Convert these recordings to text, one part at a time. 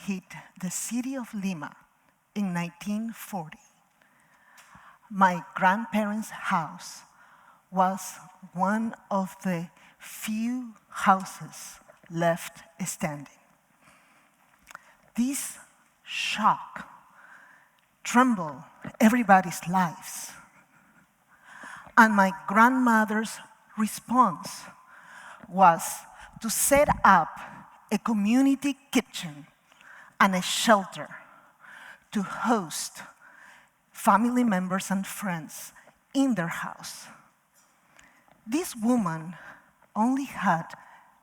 hit the city of Lima in 1940, my grandparents' house was one of the few houses left standing. This shock trembled everybody's lives. And my grandmother's response was to set up a community kitchen and a shelter to host family members and friends in their house. This woman only had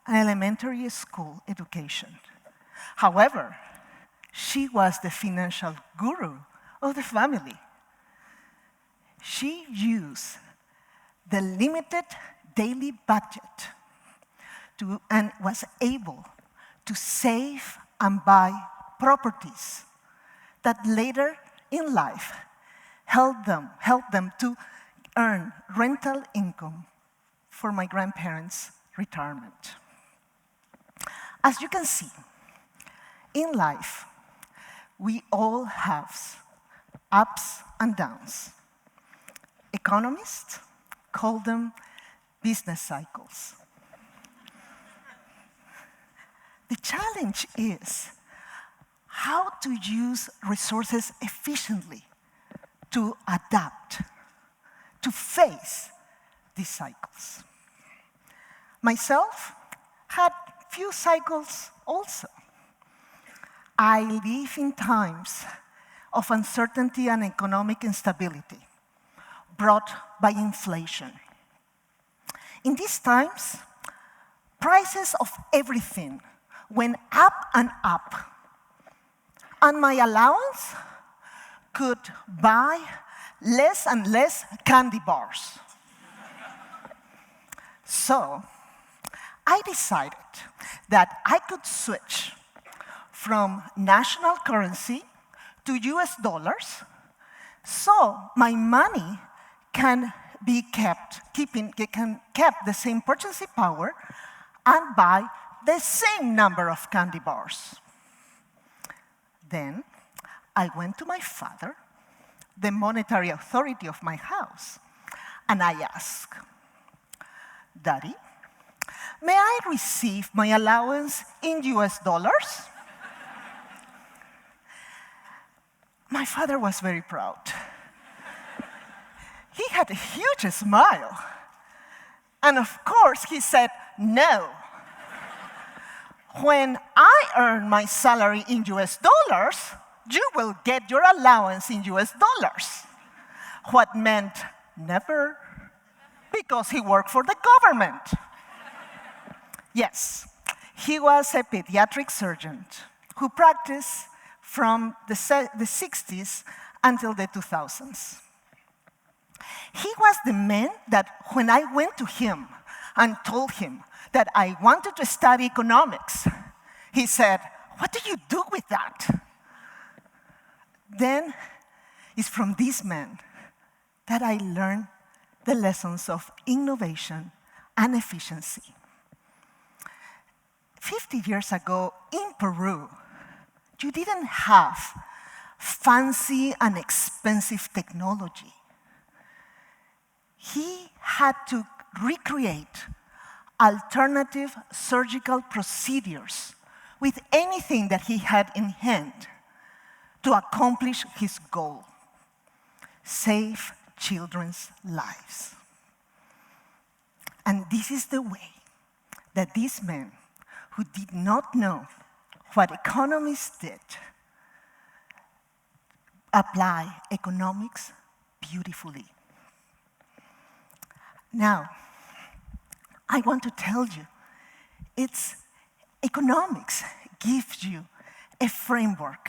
an elementary school education. However, she was the financial guru of the family. She used the limited daily budget and was able to save and buy properties that later in life helped them to earn rental income for my grandparents' retirement. As you can see, in life, we all have ups and downs. Economists call them business cycles. The challenge is how to use resources efficiently to adapt, to face these cycles. Myself had few cycles also. I live in times of uncertainty and economic instability brought by inflation. In these times, prices of everything went up and up, and my allowance could buy less and less candy bars. So, I decided that I could switch from national currency to US dollars so my money can be kept the same purchasing power and buy the same number of candy bars. Then I went to my father, the monetary authority of my house, and I asked, "Daddy, may I receive my allowance in US dollars?" My father was very proud. He had a huge smile. And of course, he said, "No. When I earn my salary in US dollars, you will get your allowance in US dollars." What meant never, because he worked for the government. Yes, he was a pediatric surgeon who practiced from the 60s until the 2000s. He was the man that when I went to him and told him that I wanted to study economics, he said, "What do you do with that?" Then it's from this man that I learned the lessons of innovation and efficiency. 50 years ago in Peru, you didn't have fancy and expensive technology. He had to recreate alternative surgical procedures with anything that he had in hand to accomplish his goal: save children's lives. And this is the way that this man, who did not know what economists did, apply economics beautifully. Now, I want to tell you, economics gives you a framework,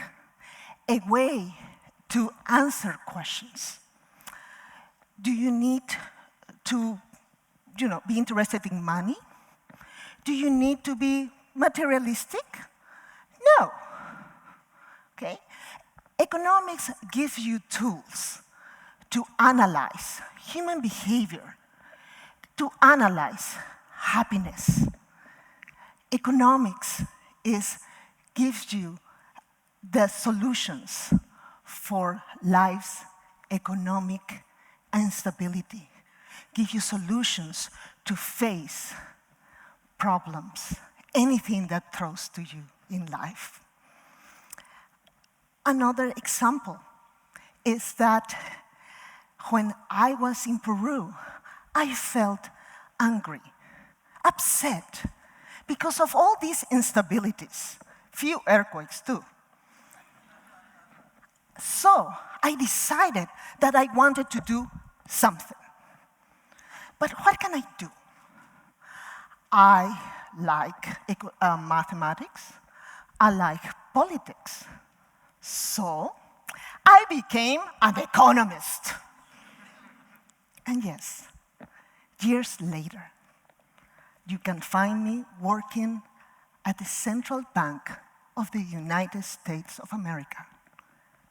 a way to answer questions. Do you need to, be interested in money? Do you need to be materialistic? No. Okay? Economics gives you tools to analyze human behavior, to analyze happiness. Economics gives you the solutions for life's economic instability, give you solutions to face problems, anything that throws to you in life. Another example is that when I was in Peru, I felt angry, upset, because of all these instabilities, few earthquakes too. So I decided that I wanted to do something. But what can I do? I like mathematics. I like politics. So I became an economist. And yes, years later, you can find me working at the Central Bank of the United States of America,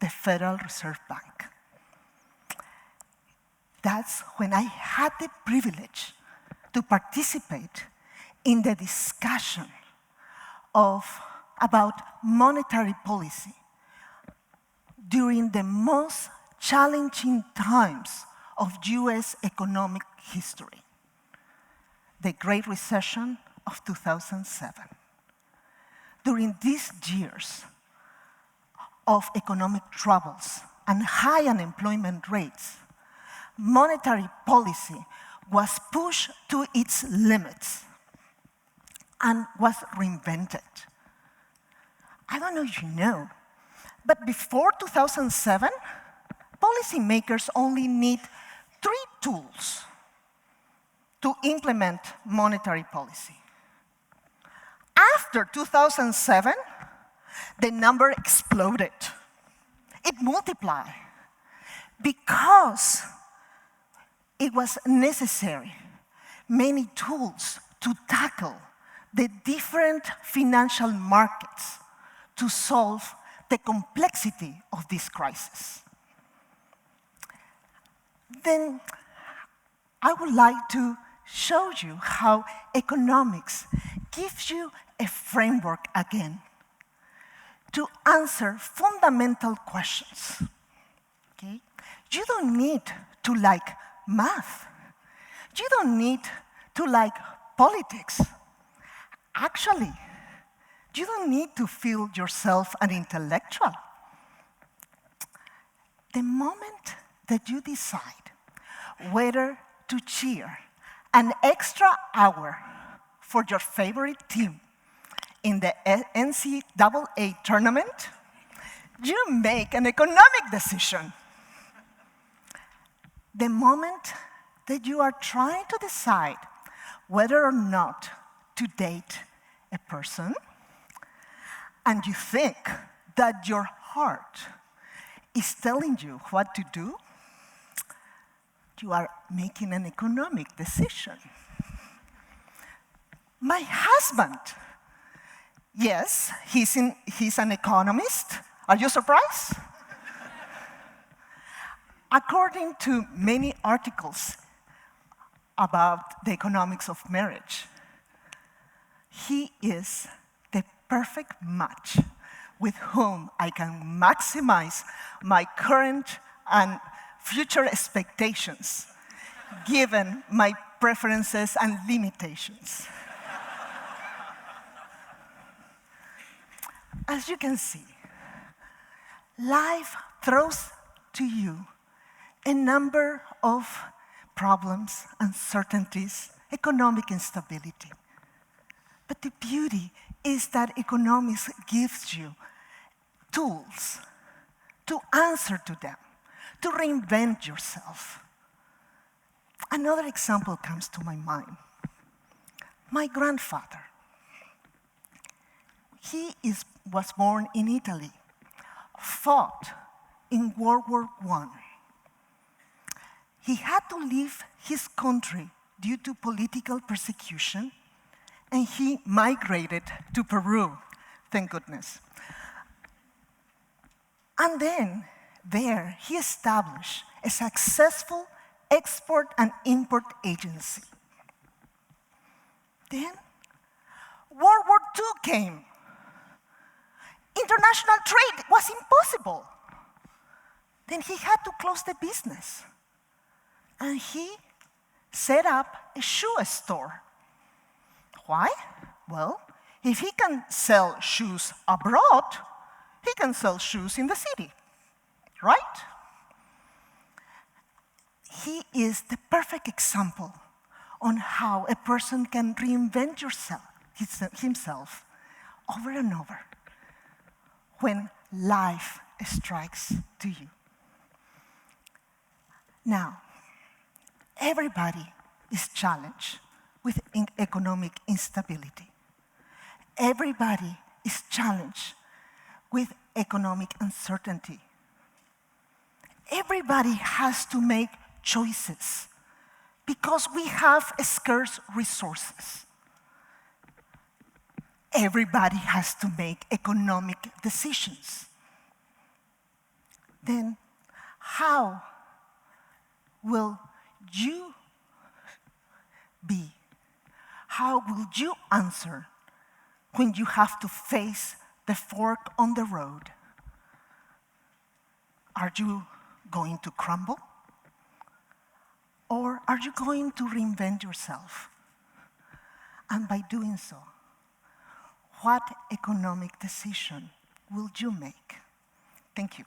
the Federal Reserve Bank. That's when I had the privilege to participate in the discussion about monetary policy during the most challenging times of US economic history, the Great Recession of 2007. During these years of economic troubles and high unemployment rates, monetary policy was pushed to its limits and was reinvented. I don't know if you know, but before 2007, policymakers only need 3 tools to implement monetary policy. After 2007, the number exploded. It multiplied because it was necessary, many tools to tackle the different financial markets to solve the complexity of this crisis. Then I would like to show you how economics gives you a framework again to answer fundamental questions. Okay? You don't need to like math. You don't need to like politics. Actually, you don't need to feel yourself an intellectual. The moment that you decide whether to cheer an extra hour for your favorite team in the NCAA tournament, you make an economic decision. The moment that you are trying to decide whether or not to date a person, and you think that your heart is telling you what to do, you are making an economic decision. My husband, yes, he's an economist. Are you surprised? According to many articles about the economics of marriage, he is the perfect match with whom I can maximize my current and future expectations, given my preferences and limitations. As you can see, life throws to you a number of problems, uncertainties, economic instability. But the beauty is that economics gives you tools to answer to them, to reinvent yourself. Another example comes to my mind. My grandfather. He was born in Italy, fought in World War I. He had to leave his country due to political persecution, and he migrated to Peru, thank goodness. And then, there, he established a successful export and import agency. Then, World War II came. international trade was impossible. Then he had to close the business. And he set up a shoe store. Why? Well, if he can sell shoes abroad, he can sell shoes in the city, right? He is the perfect example on how a person can reinvent himself over and over when life strikes to you. Now, everybody is challenged with economic instability. Everybody is challenged with economic uncertainty. Everybody has to make choices because we have scarce resources. Everybody has to make economic decisions. Then, how will you be? How will you answer when you have to face the fork on the road? Are you going to crumble? Or are you going to reinvent yourself? And by doing so, what economic decision will you make? Thank you.